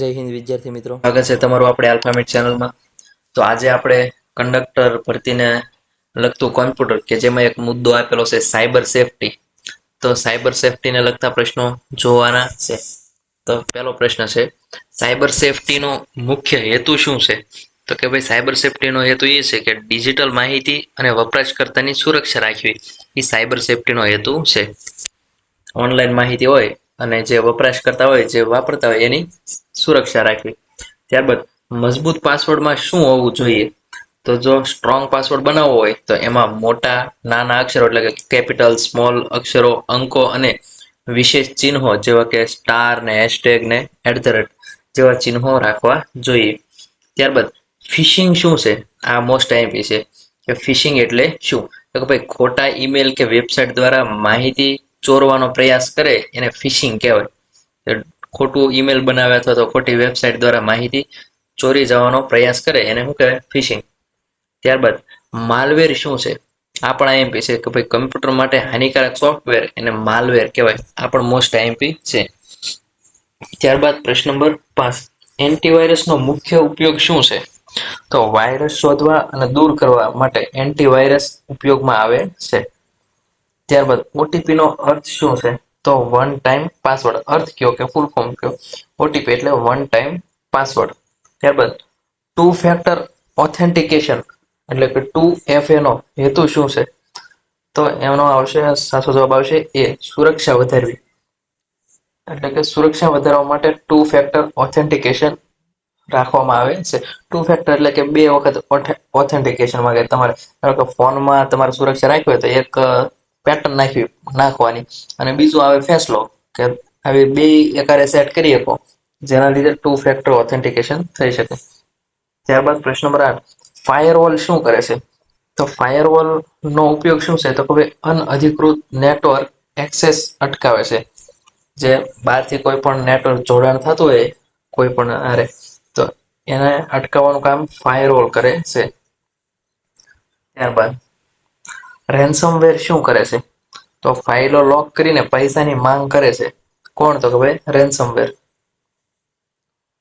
જય હિન્દ વિદ્યાર્થી મિત્રો, સ્વાગત છે તમારું આપણે આલ્ફામેટ ચેનલમાં. તો આજે આપણે કંડક્ટર ભરતીને લગતું કોમ્પ્યુટર કે જેમાં એક મુદ્દો આપેલો છે સાયબર સેફટી. તો સાયબર સેફટીને લગતા પ્રશ્નો જોવાના છે. તો પહેલો પ્રશ્ન છે, સાયબર સેફટીનો મુખ્ય હેતુ શું છે? તો કે ભાઈ સાયબર સેફટીનો હેતુ એ છે કે ડિજિટલ માહિતી અને વપરાશકર્તાની સુરક્ષા રાખવી એ સાયબર સેફટીનો હેતુ છે. ઓનલાઈન માહિતી હોય અને જે વપરાશકર્તા હોય જે વાપરતા હોય એની સુરક્ષા રાખવી. ત્યારબાદ મજબૂત પાસવર્ડમાં શું હોવું જોઈએ? તો જો સ્ટ્રોંગ પાસવર્ડ બનાવવો હોય તો એમાં મોટા નાના અક્ષરો એટલે કે કેપિટલ સ્મોલ અક્ષરો અંકો અને વિશેષ ચિહ્નો જેવા કે સ્ટાર ને હેશટેગ ને @ જેવા ચિહ્નો રાખવા જોઈએ. ત્યારબાદ ફિશિંગ શું છે? આ મોસ્ટ આઈએમપી છે કે ફિશિંગ એટલે શું? તો કે ભાઈ ખોટા ઈમેલ કે વેબસાઇટ દ્વારા માહિતી ચોરવાનો પ્રયાસ કરે એને ફિશિંગ કહેવાય. ખોટું ઈમેલ બનાવે અથવા તો ખોટી વેબસાઇટ દ્વારા માહિતી ચોરી જવાનો પ્રયાસ કરે એને શું કહેવાય? ફિશિંગ. ત્યારબાદ માલવેર શું છે? આ પણ આઈએમપી છે કે ભાઈ કમ્પ્યુટર માટે હાનિકારક સોફ્ટવેર એને માલવેર કહેવાય. આ પણ મોસ્ટ આઈએમપી છે. ત્યારબાદ પ્રશ્ન નંબર 5, એન્ટીવાયરસનો મુખ્ય ઉપયોગ શું છે? તો વાયરસ શોધવા અને દૂર કરવા માટે એન્ટીવાયરસ ઉપયોગમાં આવે છે. ત્યારબાદ ઓટીપી નો અર્થ શું છે? તો વન ટાઈમ પાસવર્ડ. અર્થ કયો કે ફૂલ ફોર્મ કયો? ઓટીપી એટલે વન ટાઈમ પાસવર્ડ. ત્યારબાદ ટુ ફેક્ટર ઓથેન્ટિકેશન એટલે કે 2FA નો હેતુ શું છે? તો એનો આવશે સાચો જવાબ આવશે એ, સુરક્ષા વધારવી. એટલે કે સુરક્ષા વધારવા માટે ટુ ફેક્ટર ઓથેન્ટિકેશન રાખવામાં આવે છે. ટુ ફેક્ટર એટલે કે બે વખત ઓથેન્ટિકેશન માંગે. તમારે ધારો કે ફોનમાં તમારે સુરક્ષા રાખવી હોય તો એક પેટર્ન નાખવાની અને બીજું આવે ફેસ લોક કે આવી બે એકારે સેટ કરી શકો જેના લીધે ટુ ફેક્ટર ઓથેન્ટિકેશન થઈ શકે. ત્યારબાદ પ્રશ્ન નંબર 8, ફાયરવોલ શું કરે છે? તો ફાયરવોલ નો ઉપયોગ શું છે? તો કે અનઅધિકૃત નેટવર્ક એક્સેસ અટકાવે છે. જે બહારથી કોઈ પણ નેટવર્ક જોડાણ થતું હોય કોઈ પણ આરે તો એને અટકાવવાનું કામ ફાયરવોલ કરે છે. ત્યારબાદ રેન્સમવેર શું કરે છે? તો ફાઇલો લોક કરીને પૈસાની માંગ કરે છે. કોણ? તો કે ભાઈ રેન્સમવેર.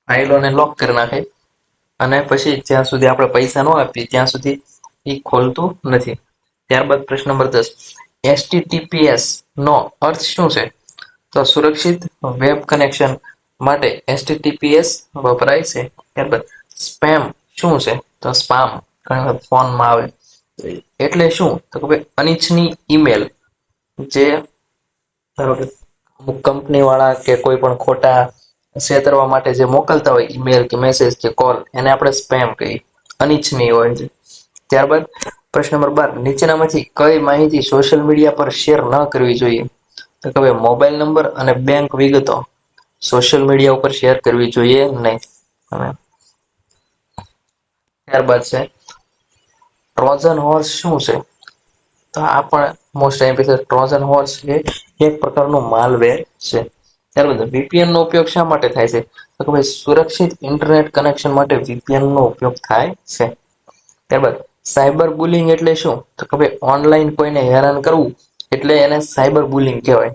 ફાઇલોને લોક કરી નાખે અને પછી જ્યાં સુધી આપણે પૈસા ન આપીએ ત્યાં સુધી એ ખોલતું નથી. ત્યારબાદ પ્રશ્ન નંબર 10, HTTPS નો અર્થ શું છે? તો સુરક્ષિત વેબ કનેક્શન માટે HTTPS વપરાય છે. ત્યારબાદ સ્પેમ શું છે? તો સ્પામ ઘણી વખત ફોનમાં આવે એટલે શું? તો કે ભાઈ અનિચ્છનીય ઈમેલ જે ધારો કે અમુક કંપની વાળા કે કોઈ પણ ખોટા છેતરવા માટે જે મોકલતા હોય ઈમેલ કે મેસેજ કે કોલ એને આપણે સ્પેમ કહીએ. અનિચ્છનીય હોય છે. ત્યારબાદ પ્રશ્ન નંબર 12, નીચેનામાંથી કઈ માહિતી સોશિયલ મીડિયા પર શેર ન કરવી જોઈએ? તો કે ભાઈ મોબાઈલ નંબર અને બેંક વિગતો સોશિયલ મીડિયા ઉપર શેર કરવી જોઈએ નહીં. ત્યારબાદ છે ટ્રોજન હોર્સ શું છે? તો આ પણ મોસ્ટ આઈએમપી છે. ટ્રોજન હોર્સ એ એક પ્રકારનું માલવેર છે. ત્યારબાદ VPN નો ઉપયોગ શા માટે થાય છે? તો કે ભાઈ સુરક્ષિત ઇન્ટરનેટ કનેક્શન માટે VPN નો ઉપયોગ થાય છે. ત્યારબાદ સાયબર બુલિંગ એટલે શું? તો કે ભાઈ ઓનલાઈન કોઈને હેરાન કરવું એટલે એને સાયબર બુલિંગ કહેવાય.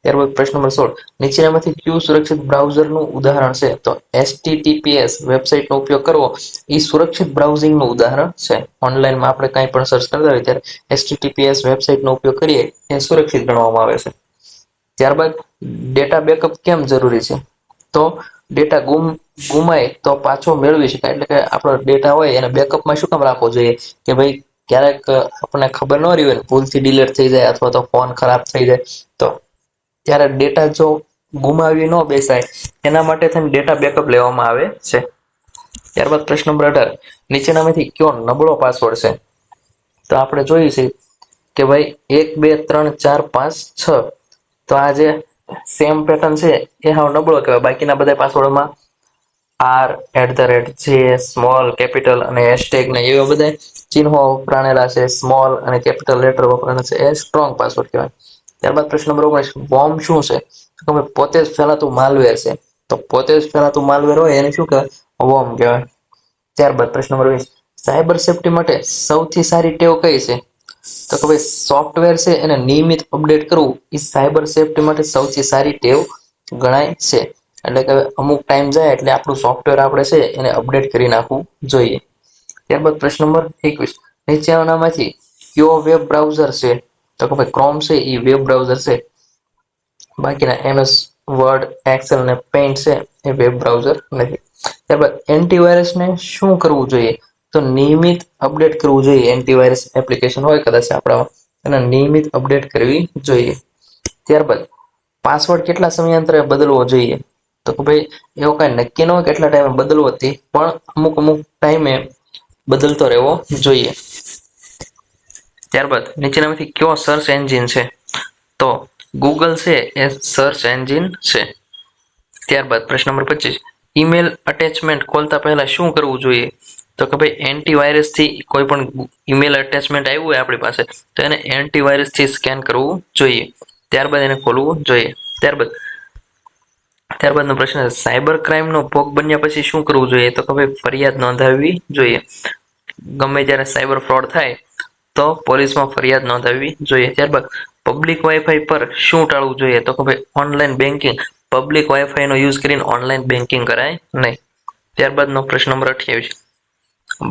ત્યારબાદ પ્રશ્ન નંબર 16, નીચેનામાંથી કયું સુરક્ષિત બ્રાઉઝરનું ઉદાહરણ છે? તો HTTPS વેબસાઇટનો ઉપયોગ કરવો એ સુરક્ષિત બ્રાઉઝિંગ નું ઉદાહરણ છે. ઓનલાઈનમાં આપણે કંઈ પણ સર્ચ કરતા હોય ત્યારે HTTPS વેબસાઇટનો ઉપયોગ કરીએ એ સુરક્ષિત ગણવામાં આવે છે. ત્યારબાદ ડેટા બેકઅપ કેમ જરૂરી છે? તો ડેટા ગુમાય તો પાછો મેળવી શકાય. એટલે કે આપણો ડેટા હોય એને બેકઅપમાં શું કામ રાખવો જોઈએ? કે ભાઈ ક્યારેક આપણને ખબર ન રહી હોય ભૂલથી ડિલીટ થઈ જાય અથવા તો ફોન ખરાબ થઈ જાય તો ત્યારે ડેટા જો ગુમાવી ન બેસાય એના માટે થઈને ડેટા બેકઅપ લેવામાં આવે છે. ત્યારબાદ પ્રશ્ન નંબર 18, નીચેનામાંથી કયો નબળો પાસવર્ડ છે? તો આપણે જોઈએ છે કે ભાઈ 1 2 3 4 5 6 તો આ જે સેમ પેટર્ન છે એ હાવ નબળો કહેવાય. બાકીના બધા પાસવર્ડમાં R@, J, સ્મોલ કેપિટલ અને હેશટેગ ને એવા બધા ચિહ્નો વપરાણેલા છે. સ્મોલ અને કેપિટલ લેટર વપરાયેલા છે. એ સ્ટ્રોંગ પાસવર્ડ કહેવાય. ત્યારબાદ પ્રશ્ન નંબર 19, વોર્મ શું છે? તો પોતે જ ફેલાતું માલવેર છે. તો પોતે જ ફેલાતું માલવેર હોય એને શું કહેવાય? વોર્મ કહેવાય. ત્યારબાદ પ્રશ્ન નંબર 20, સાયબર સેફટી માટે સૌથી સારી ટેવ કઈ છે? તો કે ભાઈ સોફ્ટવેર છે એને નિયમિત અપડેટ કરવું એ સાયબર સેફટી માટે સૌથી સારી ટેવ ગણાય છે. એટલે કે અમુક ટાઈમ જાય એટલે આપણું સોફ્ટવેર આપણે છે એને અપડેટ કરી નાખવું જોઈએ. ત્યારબાદ પ્રશ્ન નંબર 21, નીચેનામાંથી કયો વેબ બ્રાઉઝર છે? તો કે ભાઈ ક્રોમ છે એ વેબ બ્રાઉઝર છે. બાકીના MS વર્ડ, એક્સેલ અને પેઇન્ટ છે એ વેબ બ્રાઉઝર નથી. ત્યારબાદ એન્ટીવાયરસને શું કરવું જોઈએ? તો નિયમિત અપડેટ કરવું જોઈએ. એન્ટીવાયરસ એપ્લિકેશન હોય કદાચ આપણામાં એને નિયમિત અપડેટ કરવી જોઈએ. ત્યારબાદ પાસવર્ડ કેટલા સમયાંતરે બદલવો જોઈએ? તો કે ભાઈ એવું કઈ નક્કી ન હોય કેટલા ટાઈમે બદલવો હતી, પણ અમુક ટાઈમે બદલતો રહેવો જોઈએ. ત્યારબાદ નીચેનામાંથી કયો સર્ચ એન્જિન છે? તો ગૂગલ છે એ સર્ચ એન્જિન છે. ત્યારબાદ પ્રશ્ન નંબર 25, ઈમેલ અટેચમેન્ટ ખોલતા પહેલા શું કરવું જોઈએ? તો કે ભાઈ એન્ટીવાયરસ થી કોઈ પણ ઈમેલ અટેચમેન્ટ આવ્યું હોય આપણી પાસે તો એને એન્ટીવાયરસ થી સ્કેન કરવું જોઈએ. ત્યારબાદ એને ખોલવું જોઈએ. ત્યારબાદનો પ્રશ્ન છે, સાયબર ક્રાઇમનો ભોગ બન્યા પછી શું કરવું જોઈએ? તો કે ભાઈ ફરિયાદ નોંધાવવી જોઈએ. ગમે ત્યારે સાયબર ફ્રોડ થાય તો પોલીસમાં ફરિયાદ નોંધાવવી જોઈએ. ત્યારબાદ પબ્લિક વાઈફાઈ પર શું ટાળવું જોઈએ? તો કે ભાઈ ઓનલાઈન બેન્કિંગ પબ્લિક વાઈફાઈ નો યુઝ કરીને ઓનલાઈન બેન્કિંગ કરાય નહીં. ત્યારબાદનો પ્રશ્ન નંબર 28,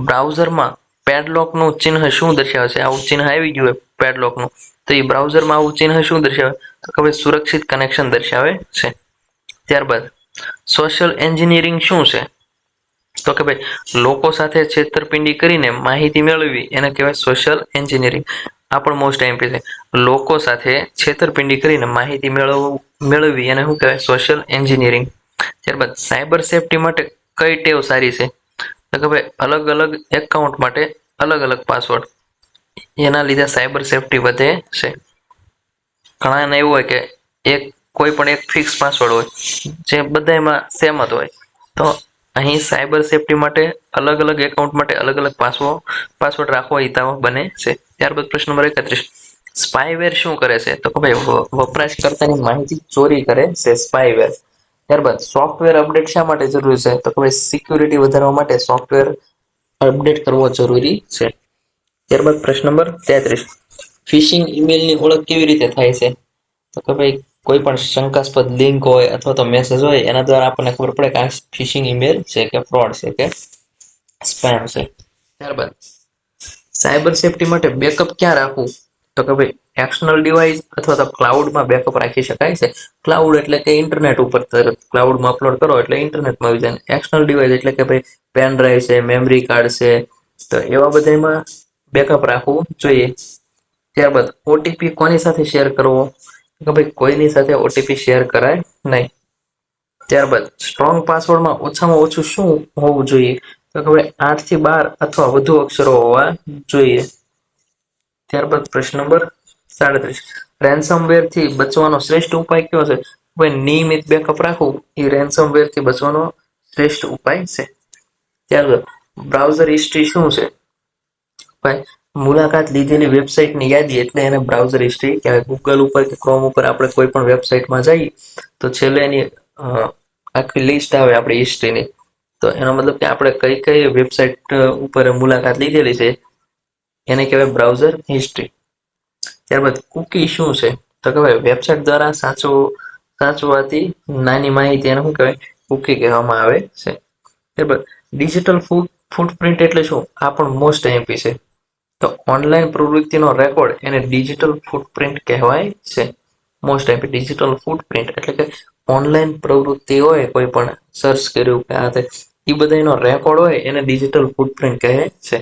બ્રાઉઝરમાં પેડલોકનું ચિહ્ન શું દર્શાવે છે? આવું ચિહ્ન આવી ગયું હોય પેડલોકનું તો એ બ્રાઉઝરમાં આવું ચિહ્ન શું દર્શાવે? તો કે ભાઈ સુરક્ષિત કનેક્શન દર્શાવે છે. ત્યારબાદ સોશિયલ એન્જિનિયરિંગ શું છે? તો કે ભાઈ લોકો સાથે છેતરપિંડી કરીને માહિતી મેળવવી એને કહેવાય સોશિયલ એન્જિનિયરિંગ. આ પણ મોસ્ટ આઈએમપી છે. લોકો સાથે છેતરપિંડી કરીને માહિતી મેળવવી એને શું કહેવાય? Social engineering. ત્યારબાદ સાયબર સેફટી માટે કઈ ટેવ સારી છે? તો કે ભાઈ અલગ અલગ એકાઉન્ટ માટે અલગ અલગ પાસવર્ડ, એના લીધે સાયબર સેફટી વધે છે. ઘણાને એવું હોય કે કોઈ પણ એક ફિક્સ પાસવર્ડ હોય જે બધામાં સેમ જ હોય. તો અહીં સાયબર સેફટી માટે અલગ અલગ એકાઉન્ટ માટે અલગ અલગ પાસવર્ડ રાખવો હિતાવહ બને છે. ત્યારબાદ પ્રશ્ન નંબર 31, સ્પાયવેર શું કરે છે? તો કે ભાઈ વપરાશકર્તાની માહિતી ચોરી કરે છે સ્પાયવેર. ત્યારબાદ સોફ્ટવેર અપડેટ શા માટે જરૂરી છે? તો કે ભાઈ સિક્યુરિટી વધારવા માટે સોફ્ટવેર અપડેટ કરવો જરૂરી છે. ત્યારબાદ પ્રશ્ન નંબર 33, ફિશિંગ ઈમેલની ઓળખ કેવી રીતે થાય છે? તો કે ભાઈ કોઈ પણ શંકાસ્પદ લિંક હોય અથવા તો મેસેજ હોય એના દ્વારા આપણને ખબર પડે કે આ ફિશિંગ ઈમેલ છે કે ફ્રોડ છે કે સ્પેમ છે. ત્યારબાદ સાયબર સેફટી માટે બેકઅપ ક્યાં રાખવું? તો કે ભાઈ એક્સટર્નલ ડિવાઇસ અથવા તો ક્લાઉડમાં બેકઅપ રાખી શકાય છે. ક્લાઉડ એટલે કે ઇન્ટરનેટ ઉપર ક્લાઉડમાં અપલોડ કરો એટલે ઇન્ટરનેટમાં આવી જાય. એક્સટર્નલ ડિવાઇસ એટલે કે ભાઈ પેન ડ્રાઈવ છે, મેમરી કાર્ડ છે, તો એવા બધામાં બેકઅપ રાખવું જોઈએ. ત્યારબાદ ઓટીપી કોની સાથે શેર કરવો? કે ભાઈ કોઈની સાથે ઓટીપી શેર કરાય નહીં. ત્યારબાદ સ્ટ્રોંગ પાસવર્ડમાં ઓછામાં ઓછું શું હોવું જોઈએ? તો કે ભાઈ 8 થી 12 અથવા વધુ અક્ષરો હોવા જોઈએ. ત્યારબાદ પ્રશ્ન નંબર 37, રેન્સમવેર થી બચવાનો શ્રેષ્ઠ ઉપાય કયો છે? ભાઈ નિયમિત બેકઅપ રાખવું એ રેન્સમવેર થી બચવાનો શ્રેષ્ઠ ઉપાય છે. ત્યારબાદ બ્રાઉઝર હિસ્ટ્રી શું છે? ભાઈ મુલાકાત લીધેલી વેબસાઇટની યાદી એટલે એને બ્રાઉઝર હિસ્ટ્રી કહેવાય. ગૂગલ ઉપર કે ક્રોમ ઉપર આપણે કોઈ પણ વેબસાઇટમાં જઈએ તો છેલ્લે એની આખી લિસ્ટ આવે આપણી હિસ્ટ્રીની. તો એનો મતલબ કે આપણે કઈ કઈ વેબસાઇટ ઉપર મુલાકાત લીધેલી છે એને કહેવાય બ્રાઉઝર હિસ્ટ્રી. ત્યારબાદ કુકી શું છે? તો કે ભાઈ વેબસાઇટ દ્વારા સાચવવાથી નાની માહિતી એને શું કહેવાય? કુકી કહેવામાં આવે છે. ત્યારબાદ ડિજિટલ ફૂટપ્રિન્ટ એટલે શું? આ પણ મોસ્ટ આઈએમપી છે. તો ઓનલાઈન પ્રવૃત્તિનો રેકોર્ડ એને ડિજિટલ ફૂટપ્રિન્ટ કહેવાય છે. મોસ્ટ આઈએમપી ડિજિટલ ફૂટપ્રિન્ટ એટલે કે ઓનલાઈન પ્રવૃત્તિ હોય કોઈ પણ સર્ચ કર્યું કે આ એ બધાનો રેકોર્ડ હોય એને ડિજિટલ ફૂટપ્રિન્ટ કહે છે.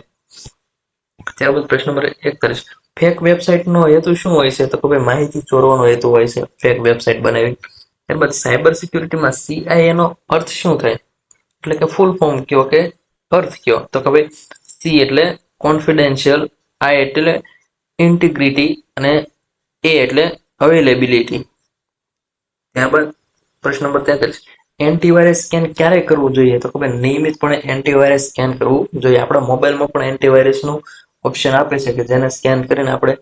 ત્યારબાદ પ્રશ્ન નંબર 41, ફેક વેબસાઇટ નો હેતુ શું હોય છે? તો કે ભાઈ માહિતી ચોરવાનો હેતુ હોય છે ફેક વેબસાઇટ બનાવી. ત્યારબાદ સાયબર સિક્યુરિટીમાં CIA નો અર્થ શું થાય? એટલે કે ફૂલ ફોર્મ કયો કે અર્થ કયો? તો કે ભાઈ સી એટલે કોન્ફિડેન્શિયલ, આઈ એટલે ઇન્ટિગ્રિટી અને એ એટલે અવેલેબિલિટી. ત્યારબાદ પ્રશ્ન નંબર 43, એન્ટીવાયરસ સ્કેન ક્યારે કરવું જોઈએ? તો કે ભાઈ નિયમિતપણે એન્ટીવાયરસ સ્કેન કરવું જોઈએ. આપણા મોબાઈલમાં પણ એન્ટીવાયરસનું ઓપ્શન આપે છે કે જેને સ્કેન કરીને આપણે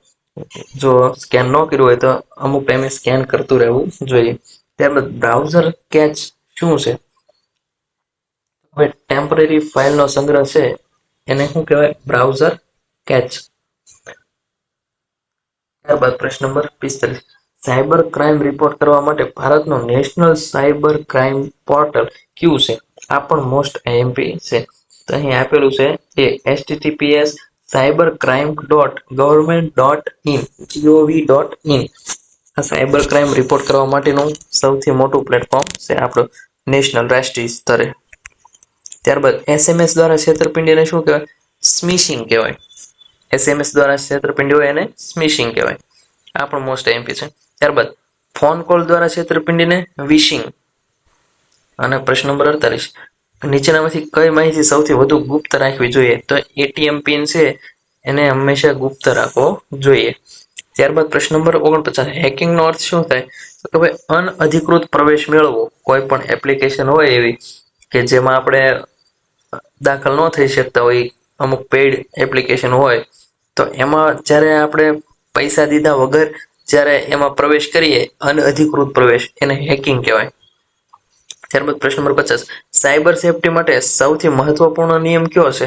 જો સ્કેન ન કર્યું હોય તો અમુક ટાઈમે સ્કેન કરતું રહેવું જોઈએ. ત્યારબાદ બ્રાઉઝર કેચ શું છે? હવે ટેમ્પરરી ફાઇલનો સંગ્રહ છે એને શું કહેવાય? Browser catch. ત્યારબાદ પ્રશ્ન નંબર 45, સાયબર ક્રાઇમ રિપોર્ટ કરવા માટે ભારતનું નેશનલ સાયબર ક્રાઇમ પોર્ટલ કયું છે? આ પણ મોસ્ટ આઈએમપી છે. તો અહીં આપેલું છે એ https cybercrime.government.in gov.in. આ સાયબર ક્રાઇમ રિપોર્ટ કરવા માટેનું સૌથી મોટું પ્લેટફોર્મ છે આપણું નેશનલ રાષ્ટ્રીય સ્તરે. ત્યારબાદ એસએમએસ દ્વારા છેતરપિંડીને શું કહેવાય? સ્મિશિંગ કહેવાય. એસએમએસ દ્વારા છેતરપિંડી હોય એને સ્મિશિંગ કહેવાય. આ પણ મોસ્ટ આઈએમપી છે. ત્યારબાદ ફોન કોલ દ્વારા છેતરપિંડીને વિશિંગ. અને પ્રશ્ન નંબર 48, નીચેનામાંથી કઈ માહિતી સૌથી વધુ ગુપ્ત રાખવી જોઈએ? તો એટીએમ પિન છે એને હંમેશા ગુપ્ત રાખવો જોઈએ. ત્યારબાદ પ્રશ્ન નંબર 49, હેકિંગ નો અર્થ શું થાય? તો કે ભાઈ અનઅધિકૃત પ્રવેશ મેળવવો. કોઈ પણ એપ્લિકેશન હોય એવી કે જેમાં આપણે દાખલ ન થઈ શકતા હોય, અમુક પેઇડ એપ્લિકેશન હોય, તો એમાં જ્યારે આપણે પૈસા દીધા વગર જ્યારે એમાં પ્રવેશ કરીએ, અનઅધિકૃત પ્રવેશ, એને હેકિંગ કહેવાય. ત્યારબાદ પ્રશ્ન નંબર 50, સાયબર સેફટી માટે સૌથી મહત્વપૂર્ણ નિયમ કયો છે?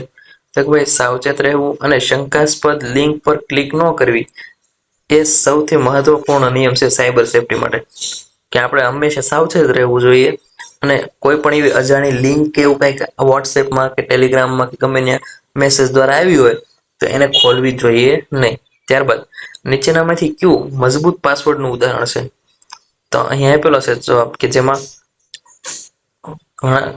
તો કે ભાઈ સાવચેત રહેવું અને શંકાસ્પદ લિંક પર ક્લિક ન કરવી એ સૌથી મહત્વપૂર્ણ નિયમ છે સાયબર સેફટી માટે. કે આપણે હંમેશા સાવચેત રહેવું જોઈએ અને કોઈ પણ એવી અજાણી લિંક કે એવું કંઈક વોટ્સએપમાં કે ટેલિગ્રામમાં કે ગમે ત્યાં મેસેજ દ્વારા આવી હોય તો એને ખોલવી જોઈએ નહીં. ત્યારબાદ નીચેનામાંથી કયું મજબૂત પાસવર્ડનું ઉદાહરણ છે? તો અહીંયા આપેલો છે જવાબ કે જેમાં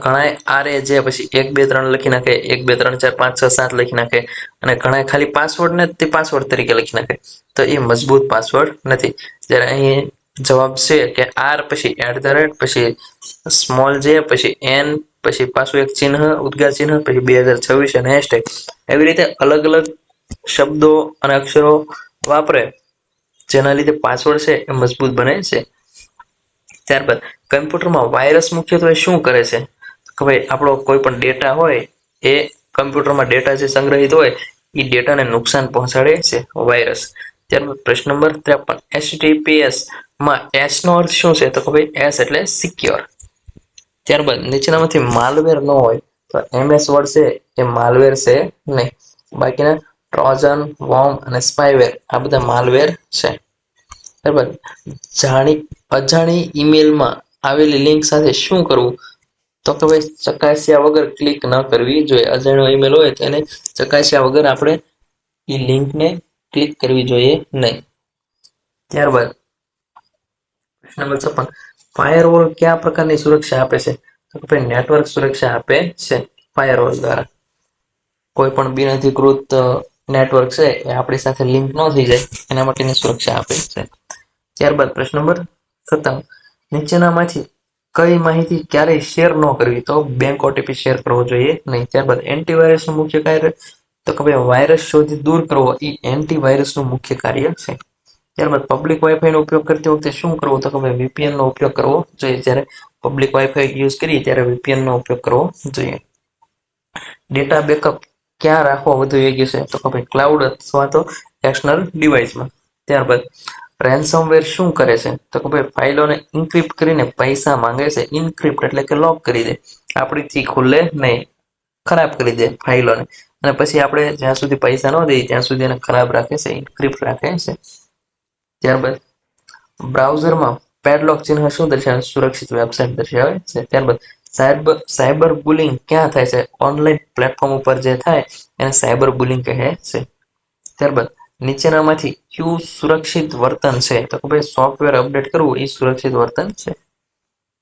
ઘણા આરે જે પછી 1 2 3 લખી નાખે, 1 2 3 4 5 6 7 લખી નાખે અને ઘણા ખાલી પાસવર્ડ ને તે પાસવર્ડ તરીકે લખી નાખે, તો એ મજબૂત પાસવર્ડ નથી. જ્યારે અહીં જવાબ છે કે આર પછી @ પછી સ્મોલ જે પછી એન પછી પાછું એક ચિહ્ન ઉદ્ગાર ચિહ્ન પછી 2026 અને હેશટેગ, એવી રીતે અલગ અલગ શબ્દો અને અક્ષરો વાપરે જેના લીધે પાસવર્ડ છે એ મજબૂત બને છે. ત્યારબાદ કમ્પ્યુટરમાં વાયરસ મુખ્યત્વે શું કરે છે? કે ભાઈ આપણો કોઈ પણ ડેટા હોય એ કમ્પ્યુટરમાં ડેટા જે સંગ્રહિત હોય એ ડેટાને નુકસાન પહોંચાડે છે વાયરસ. ત્યારબાદ પ્રશ્ન નંબર 53, HTTPS માં એસ નો અર્થ શું છે? તો કે ભાઈ એસ એટલે સિક્યોર. ત્યારબાદ નીચેનામાંથી માલવેર ન હોય તો એમએસ વર્ડ છે એ માલવેર છે નહીં. બાકીના ટ્રોજન, વોર્મ અને સ્પાયવેર આ બધા માલવેર છે. ત્યારબાદ અજાણી ઈમેલમાં આવેલી લિંક સાથે શું કરવું? તો કે ભાઈ ચકાસ્યા વગર ક્લિક ન કરવી જોઈએ. અજાણ્યો ઈમેલ હોય તો એને ચકાસ્યા વગર આપણે એ લિંકને ક્લિક કરવી જોઈએ નહીં. ત્યારબાદ પ્રશ્ન નંબર 56, ફાયરવોલ કયા પ્રકારની સુરક્ષા આપે છે? તો કે ભાઈ નેટવર્ક સુરક્ષા આપે છે ફાયરવોલ દ્વારા. કોઈ પણ બિનઅધિકૃત નેટવર્ક છે એ આપણી સાથે લિંક ન થઈ જાય એના માટેની સુરક્ષા આપે છે. ત્યારબાદ પ્રશ્ન નંબર 57, નીચેનામાંથી કઈ માહિતી ક્યારેય શેર ન કરવી? તો બેંક ઓટીપી શેર કરવો જોઈએ નહીં. ત્યારબાદ એન્ટીવાયરસનું મુખ્ય કાર્ય? તો કે ભાઈ વાયરસ શોધી દૂર કરવો એ એન્ટીવાયરસનું મુખ્ય કાર્ય છે. ત્યારબાદ પબ્લિક વાઈફાઈ નો ઉપયોગ કરતી વખતે શું કરવું? તો કે ભાઈ વીપીએન નો ઉપયોગ કરવો જોઈએ. જ્યારે પબ્લિક વાઈફાઈ યુઝ કરીએ ત્યારે વીપીએન નો ઉપયોગ કરવો જોઈએ. ડેટા બેકઅપ ક્યાં રાખવો વધુ યોગ્ય છે? તો કે ભાઈ ક્લાઉડ અથવા તો એક્સટર્નલ ડિવાઇસમાં. ત્યારબાદ રેન્સમવેર શું કરે છે? તો કે ભાઈ ફાઇલોને ઇન્ક્રિપ્ટ કરીને પૈસા માંગે છે. ઇન્ક્રિપ્ટ એટલે કે લોક કરી દે, આપણીથી ખુલે નહીં, ખરાબ કરી દે ફાઇલોને, અને પછી આપણે જ્યાં સુધી પૈસા ન દઈએ ત્યાં સુધી એને ખરાબ રાખે છે, ઇન્ક્રિપ્ટ રાખે છે. ત્યારબાદ બ્રાઉઝરમાં પેડલોક ચિહ્ન શું દર્શાવે? સુરક્ષિત વેબસાઇટ દર્શાવે છે. ત્યારબાદ સાયબર બુલિંગ ક્યાં થાય છે? ઓનલાઈન પ્લેટફોર્મ ઉપર જે થાય એને સાયબર બુલિંગ કહે છે. ત્યારબાદ નીચેનામાંથી કયું સુરક્ષિત વર્તન છે? તો કે ભાઈ સોફ્ટવેર અપડેટ કરવું એ સુરક્ષિત વર્તન છે.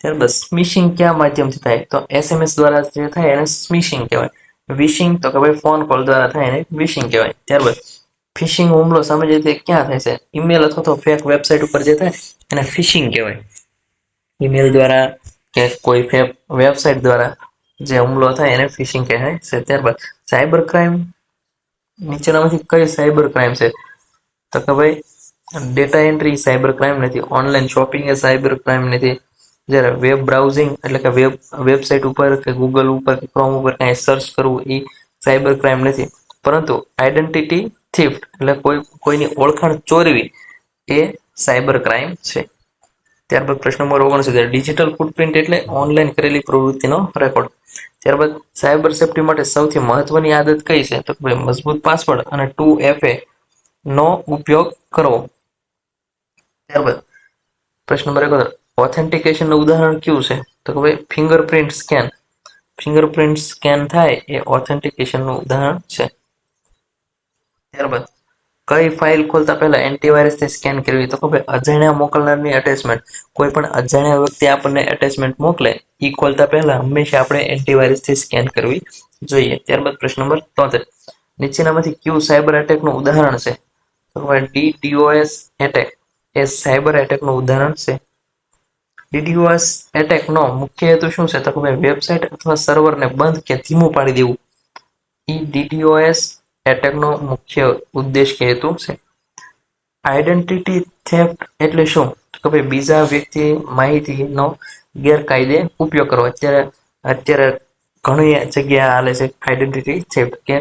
ત્યારબાદ સ્મિશિંગ કયા માધ્યમથી થાય? તો એસએમએસ દ્વારા જે થાય એને સ્મિશિંગ કહેવાય. વિશિંગ તો કે ભાઈ ફોન કોલ દ્વારા થાય એને વિશિંગ કહેવાય. ત્યારબાદ ફિશિંગ હુમલો સામાન્ય રીતે ક્યાં થાય છે? ઈમેલ અથવા તો ફેક વેબસાઇટ ઉપર જે થાય એને ફિશિંગ કહેવાય. ઈમેલ દ્વારા કે કોઈ ફેક વેબસાઇટ દ્વારા જે હુમલો થાય એને ફિશિંગ કહેવાય છે. ત્યારબાદ સાયબર ક્રાઇમ નીચેનામાંથી કઈ સાયબર ક્રાઇમ છે? તો કે ભાઈ ડેટા એન્ટ્રી સાયબર ક્રાઇમ નથી. ઓનલાઈન શોપિંગ એ સાયબર ક્રાઇમ નથી. જ્યારે વેબ બ્રાઉઝિંગ એટલે કે વેબસાઇટ ઉપર કે ગૂગલ ઉપર કે ક્રોમ ઉપર કાંઈ સર્ચ કરવું એ સાયબર ક્રાઇમ નથી. પરંતુ આઈડેન્ટિટી થીફ્ટ એટલે કોઈની ઓળખાણ ચોરવી એ સાયબર ક્રાઇમ છે. ત્યારબાદ પ્રશ્ન નંબર 69, ડિજિટલ ફૂટપ્રિન્ટ એટલે ઓનલાઈન કરેલી પ્રવૃત્તિનો રેકોર્ડ. ત્યારબાદ સાયબર સેફટી માટે સૌથી મહત્વની આદત કઈ છે? તો ભાઈ મજબૂત પાસવર્ડ અને 2FA નો ઉપયોગ કરવો. ત્યારબાદ પ્રશ્ન નંબર 1 ઓથેન્ટિકેશન નું ઉદાહરણ કયું છે? તો કે ભાઈ ફિંગરપ્રિન્ટ સ્કેન. ફિંગરપ્રિન્ટ સ્કેન થાય એ ઓથેન્ટિકેશન નું ઉદાહરણ છે. ત્યારબાદ કઈ ફાઇલ ખોલતા પહેલા એન્ટીવાયરસ થી સ્કેન કરવી? તો કે ભાઈ અજાણ્યા મોકલનારની અટેચમેન્ટ. કોઈ પણ અજાણ્યા વ્યક્તિ આપણને એટેચમેન્ટ મોકલે એ ખોલતા પહેલા હંમેશા આપણે એન્ટીવાયરસ થી સ્કેન કરવી જોઈએ. ત્યારબાદ પ્રશ્ન નંબર 73 નીચેનામાંથી કયું સાયબર એટેક નું ઉદાહરણ છે? તો DDoS એટેક એ સાયબર એટેક નું ઉદાહરણ છે. DDoS એટેક નો મુખ્ય હેતુ શું છે? તો કે ભાઈ વેબસાઇટ અથવા સર્વરને બંધ કે ધીમું પાડી દેવું. DDoS એટેક નો મુખ્ય ઉદ્દેશ કે હેતુ છે. આઈડેન્ટિટી થેફ્ટ એટલે શું? તો ભાઈ બીજા વ્યક્તિ માહિતીનો ગેરકાયદે ઉપયોગ કરવો. અત્યારે ઘણી જગ્યા હાલે છે આઈડેન્ટિટી થેફ્ટ, કે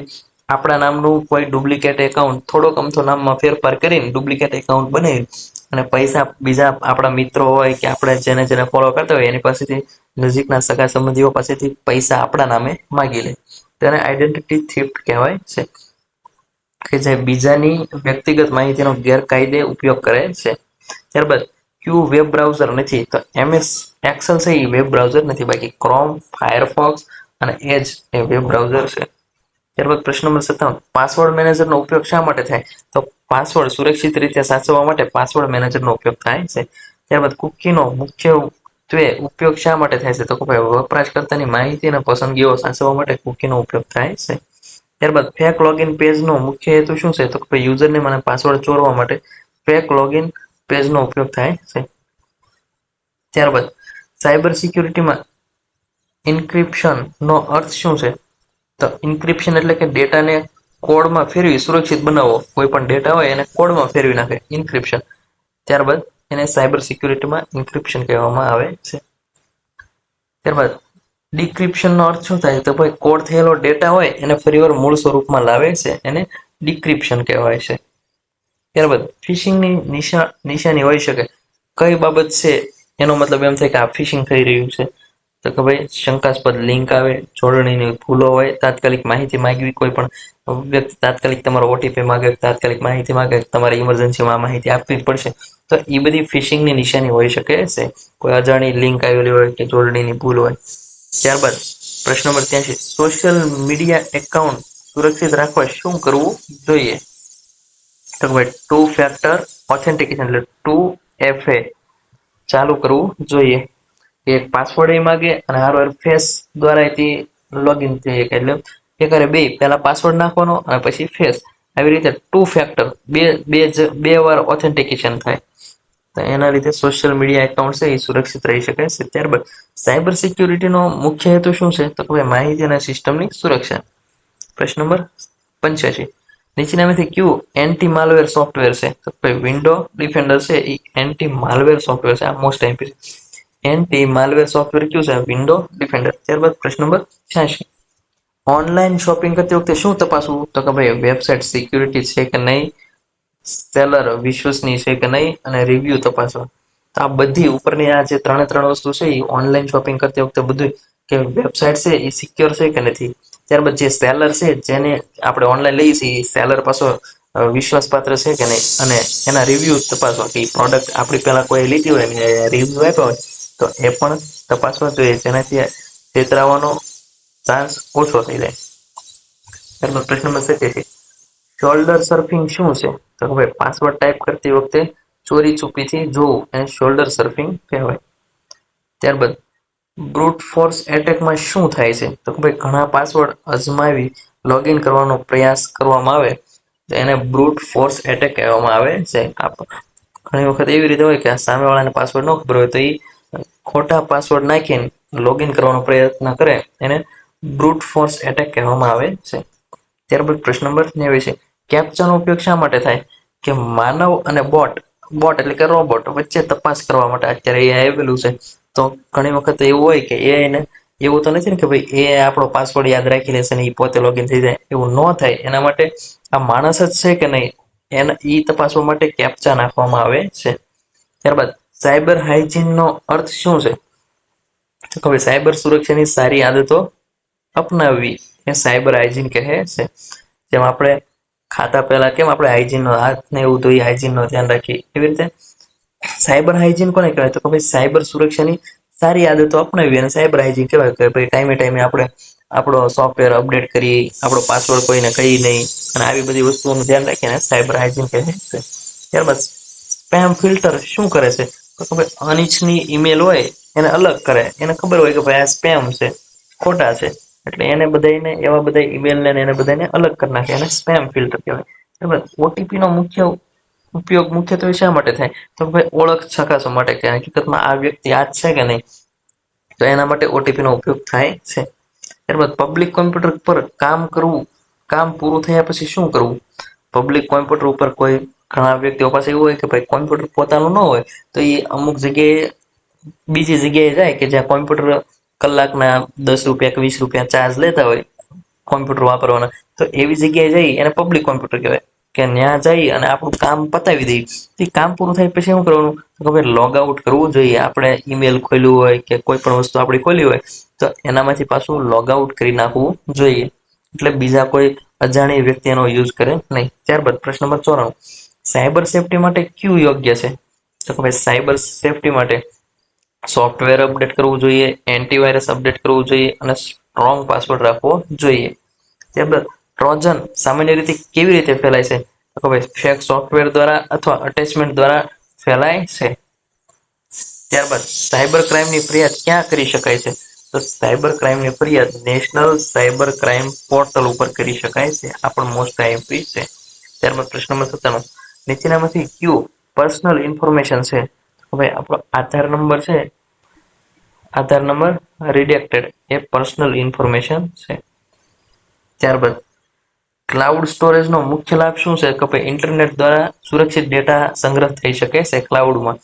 આપણા નામનું કોઈ ડુપ્લિકેટ એકાઉન્ટ થોડોક અમથો નામમાં ફેરફાર કરીને ડુપ્લિકેટ એકાઉન્ટ બનાવી અને પૈસા બીજા આપણા મિત્રો હોય કે આપણે જેને ફોલો કરતા હોય એની પાસેથી, નજીકના સગા સંબંધીઓ પાસેથી પૈસા આપણા નામે માગી લે તેને આઈડેન્ટિટી થેફ્ટ કહેવાય છે. કે જે બીજાની વ્યક્તિગત માહિતીનો ગેરકાયદે ઉપયોગ કરે છે. ત્યારબાદ કયું વેબ બ્રાઉઝર નથી? તો MS એક્સેલ છે એ વેબ બ્રાઉઝર નથી, બાકી ક્રોમ, ફાયરફોક્સ અને એજ એ વેબ બ્રાઉઝર છે. ત્યારબાદ પ્રશ્ન નંબર 57 પાસવર્ડ મેનેજરનો ઉપયોગ શા માટે થાય? તો પાસવર્ડ સુરક્ષિત રીતે સાચવવા માટે પાસવર્ડ મેનેજરનો ઉપયોગ થાય છે. ત્યારબાદ કુકીનો મુખ્યત્વે ઉપયોગ શા માટે થાય છે? તો કે વપરાશકર્તાની માહિતી અને પસંદગીઓ સાચવવા માટે કુકીનો ઉપયોગ થાય છે. ત્યારબાદ ફેક લોગિન પેજનો મુખ્ય હેતુ શું છે? તો કે યુઝરનેમ અને પાસવર્ડ ચોરવા માટે ફેક લોગિન પેજનો ઉપયોગ થાય છે. ત્યારબાદ સાયબર સિક્યુરિટીમાં ઇન્ક્રિપ્શન નો અર્થ શું છે? તો ઇન્ક્રિપ્શન એટલે કે ડેટાને કોડમાં ફેરવી સુરક્ષિત બનાવવો. કોઈ પણ ડેટા હોય એને કોડમાં ફેરવી નાખે ઇન્ક્રિપ્શન. ત્યારબાદ એને સાયબર સિક્યુરિટીમાં ઇન્ક્રિપ્શન કહેવામાં આવે છે. ત્યારબાદ ડિક્રિપ્શન નો અર્થ શું થાય? તો ભાઈ કોડ થયેલો ડેટા હોય એને ફરીવાર મૂળ સ્વરૂપમાં લાવે છે, એને ડિક્રિપ્શન કહેવાય છે. ત્યારબાદ ફિશિંગની નિશાની હોઈ શકે. કઈ બાબત છે એનો મતલબ એમ થાય કે આ ફિશિંગ થઈ રહ્યું છે? તો કે ભાઈ શંકાસ્પદ લિંક આવે, જોડણીની ભૂલો હોય, તાત્કાલિક માહિતી માંગવી, કોઈ પણ વ્યક્તિ તાત્કાલિક તમારો OTP માંગે, તાત્કાલિક માહિતી માંગે, તમારે ઇમરજન્સીમાં માહિતી આપવી જ પડશે, તો એ બધી ફિશિંગની નિશાની હોઈ શકે છે. કોઈ અજાણી લિંક આવેલી હોય કે જોડણીની ભૂલ હોય. ત્યારબાદ પ્રશ્ન નંબર 83 સોશિયલ મીડિયા એકાઉન્ટ સુરક્ષિત રાખવા શું કરવું જોઈએ? તો ભાઈ 2 ફેક્ટર ઓથેન્ટિકેશન એટલે 2FA ચાલુ કરવું જોઈએ. એક પાસવર્ડ માગે અને હારવાર ફેસ દ્વારા લોગિન થઈ શકે. એટલે એકરે પહેલા પાસવર્ડ નાખવાનો અને પછી ફેસ. આવી રીતે 2 ફેક્ટર બે વાર ઓથેન્ટિકેશન થાય. તો એના લીધે સોશિયલ મીડિયા એકાઉન્ટ છે એ સુરક્ષિત રહી શકે છે. ત્યારબાદ સાયબર સિક્યુરિટીનો મુખ્ય હેતુ શું છે? તો કે માહિતી અને સિસ્ટમની સુરક્ષા. પ્રશ્ન નંબર 85 નીચેનામાંથી કયું એન્ટી માલવેર સોફ્ટવેર છે? તો કે વિન્ડો ડિફેન્ડર છે એ એન્ટી માલવેર સોફ્ટવેર છે. આ most MP anti malware software કયું છે? Window defender. ત્યારબાદ પ્રશ્ન નંબર 86 ઓનલાઈન શોપિંગ કરતી વખતે શું તપાસવું? તો કે ભાઈ વેબસાઇટ સિક્યુરિટી છે કે નહીં, સેલર વિશ્વસનીય છે કે નહીં, અને રિવ્યુ તપાસવા. તો આ બધી ઉપરની આ જે ત્રણ વસ્તુ છે એ ઓનલાઈન શોપિંગ કરતી વખતે બધું કે વેબસાઇટ છે એ સિક્યોર છે કે નથી. ત્યારબાદ જે સેલર છે જેને આપણે ઓનલાઈન લઈએ છીએ એ સેલર પાછો વિશ્વાસપાત્ર છે કે નહીં, અને એના રિવ્યુ તપાસવા કે પ્રોડક્ટ આપણી પહેલા કોઈ લીધી હોય ને રિવ્યુ આપ્યો હોય તો એ પણ તપાસવા જોઈએ, જેનાથી છેતરાવાનો ચાન્સ ઓછો થઈ જાય. ત્યારબાદ પ્રશ્ન નંબર 87 શોલ્ડર સર્ફિંગ શું છે? તો કે ભાઈ પાસવર્ડ ટાઈપ કરતી વખતે ચોરી છુપીથી જોવું એને શોલ્ડર સર્ફિંગ કહેવાય. ત્યારબાદ બ્રુટ ફોર્સ એટેકમાં શું થાય છે? તો કે ભાઈ ઘણા પાસવર્ડ અજમાવી લોગિન કરવાનો પ્રયાસ કરવામાં આવે તો એને બ્રુટ ફોર્સ એટેક કહેવામાં આવે છે. ઘણી વખત એવી રીતે હોય કે સામેવાળાને પાસવર્ડ ન ખબર હોય તો એ ખોટા પાસવર્ડ નાખીને લોગિન કરવાનો પ્રયત્ન કરે, એને બ્રુટ ફોર્સ એટેક કહેવામાં આવે છે. ત્યારબાદ પ્રશ્ન નંબર 89 કેપ્ચાનો ઉપયોગ શા માટે થાય? કે માનવ અને બોટ એટલે કે રોબોટ વચ્ચે તપાસ કરવા માટે અત્યારે એ આવેલું છે. તો ઘણી વખત એવું હોય કે એને એવું તો નથી ને કે ભાઈ એ આપણો પાસવર્ડ યાદ રાખી લેશે ને એ પોતે લોગિન થઈ જાય, એવું ન થાય એના માટે આ માણસ જ છે કે નહીં એને એ તપાસવા માટે કેપ્ચા નાખવામાં આવે છે. ત્યારબાદ સાયબર હાઇજીન નો અર્થ શું છે? તો હવે સાયબર સુરક્ષાની સારી આદતો અપનાવવી એ સાયબર હાઇજીન કહે છે. જેમ આપણે ખાતા પહેલા કેમ આપણે હાઇજીનનો હાથ ને એવું ધોઈ હાઇજીનનો ધ્યાન રાખીએ, એવી રીતે સાયબર હાઇજીન કોને કહેવાય? તો કે ભાઈ સાયબર સુરક્ષાની સારી આદતો અપનાવી અને સાયબર હાઇજીન કહેવાય કે ભાઈ ટાઈમે ટાઈમે આપણે આપણો સોફ્ટવેર અપડેટ કરી, આપણો પાસવર્ડ કોઈને કહી નહીં અને આવી બધી વસ્તુઓનું ધ્યાન રાખીને સાયબર હાઇજીન કહે છે. ત્યારબાદ સ્પેમ ફિલ્ટર શું કરે છે? તો કે ભાઈ અનિચ્છનીય ઈમેલ હોય એને અલગ કરે. એને ખબર હોય કે ભાઈ આ સ્પેમ છે, ખોટા છે, એટલે એને બધાને એવા બધા ઈમેલને એને બધાને અલગ કરી નાખે. એને સ્પેમ ફિલ્ટર કહેવાય. ત્યારબાદ ઓટીપી નો મુખ્ય ઉપયોગ મુખ્યત્વે શા માટે થાય? તો ભાઈ ઓળખ ચકાસવા માટે કે હકીકતમાં આ વ્યક્તિ આ જ છે કે નહીં, તો એના માટે ઓટીપી નો ઉપયોગ થાય છે. ત્યારબાદ પબ્લિક કોમ્પ્યુટર પર કામ કરવું, કામ પૂરું થયા પછી શું કરવું? પબ્લિક કોમ્પ્યુટર ઉપર કોઈ ઘણા વ્યક્તિઓ પાસે એવું હોય કે ભાઈ કોમ્પ્યુટર પોતાનું ન હોય, તો એ અમુક જગ્યાએ બીજી જગ્યાએ જાય કે જ્યાં કોમ્પ્યુટર કલાકના 10 રૂપિયા કે 20 રૂપિયા ચાર્જ લેતા હોય કોમ્પ્યુટર વાપરવાના, તો એવી જગ્યાએ જઈ એને પબ્લિક કોમ્પ્યુટર કહેવાય કે ત્યાં જઈ અને આપણું કામ પતાવી દઈએ. એ કામ પૂરું થાય પછી શું કરવાનું? તો ભાઈ લોગ આઉટ કરવું જોઈએ. આપણે ઈમેલ ખોલ્યું હોય કે કોઈ પણ વસ્તુ આપણી ખોલી હોય તો એનામાંથી પાછું લોગ આઉટ કરી નાખવું જોઈએ, એટલે બીજા કોઈ અજાણી વ્યક્તિ એનો યુઝ કરે નહીં. ત્યારબાદ પ્રશ્ન નંબર 94, સાયબર સેફટી માટે કયું યોગ્ય છે? તો કે ભાઈ સાયબર સેફટી માટે સોફ્ટવેર અપડેટ કરવું જોઈએ, એન્ટીવાયરસ અપડેટ કરવું જોઈએ અને સ્ટ્રોંગ પાસવર્ડ રાખવો જોઈએ. ત્યારબાદ ટ્રોજન સામાન્ય રીતે કેવી રીતે ફેલાય છે? તો કે ભાઈ ફેક સોફ્ટવેર દ્વારા અથવા અટેચમેન્ટ દ્વારા ફેલાય છે. ત્યારબાદ સાયબર ક્રાઇમની ફરિયાદ ક્યાં કરી શકાય છે? તો સાયબર ક્રાઇમની ફરિયાદ નેશનલ સાયબર ક્રાઇમ પોર્ટલ ઉપર કરી શકાય છે. આ પણ મોસ્ટ આઈએમપી છે. ત્યારબાદ પ્રશ્ન નંબર 97, નીચેનામાંથી કયું પર્સનલ ઇન્ફોર્મેશન છે? હવે આપણો આધાર નંબર છે, આધાર નંબર રિડેક્ટેડ એ પર્સનલ ઇન્ફોર્મેશન છે. ત્યારબાદ ક્લાઉડ સ્ટોરેજનો મુખ્ય લાભ શું છે? કે ભાઈ ઇન્ટરનેટ દ્વારા સુરક્ષિત ડેટા સંગ્રહ થઈ શકે છે ક્લાઉડમાં.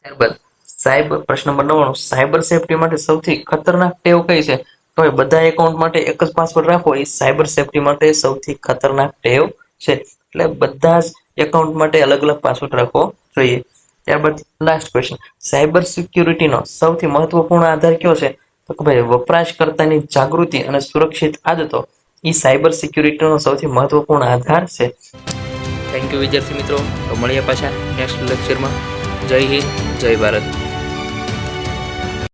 ત્યારબાદ પ્રશ્ન નંબર 99, સાયબર સેફટી માટે સૌથી ખતરનાક ટેવ કઈ છે? તો બધા એકાઉન્ટ માટે એક જ પાસવર્ડ રાખવો એ સાયબર સેફટી માટે સૌથી ખતરનાક ટેવ છે. એટલે બધા જ એકાઉન્ટ માટે અલગ અલગ પાસવર્ડ રાખવો જોઈએ. ત્યારબાદ લાસ્ટ ક્વેશ્ચન, સાયબર સિક્યુરિટીનો સૌથી મહત્વપૂર્ણ આધાર કયો છે? તો કે ભાઈ વપરાશકર્તાની જાગૃતિ અને સુરક્ષિત આદતો એ સાયબર સિક્યુરિટીનો સૌથી મહત્વપૂર્ણ આધાર છે. થેન્ક યુ વિદ્યાર્થી મિત્રો. તો મળીએ પાછા નેક્સ્ટ લેક્ચરમાં. જય હિન્દ, જય ભારત.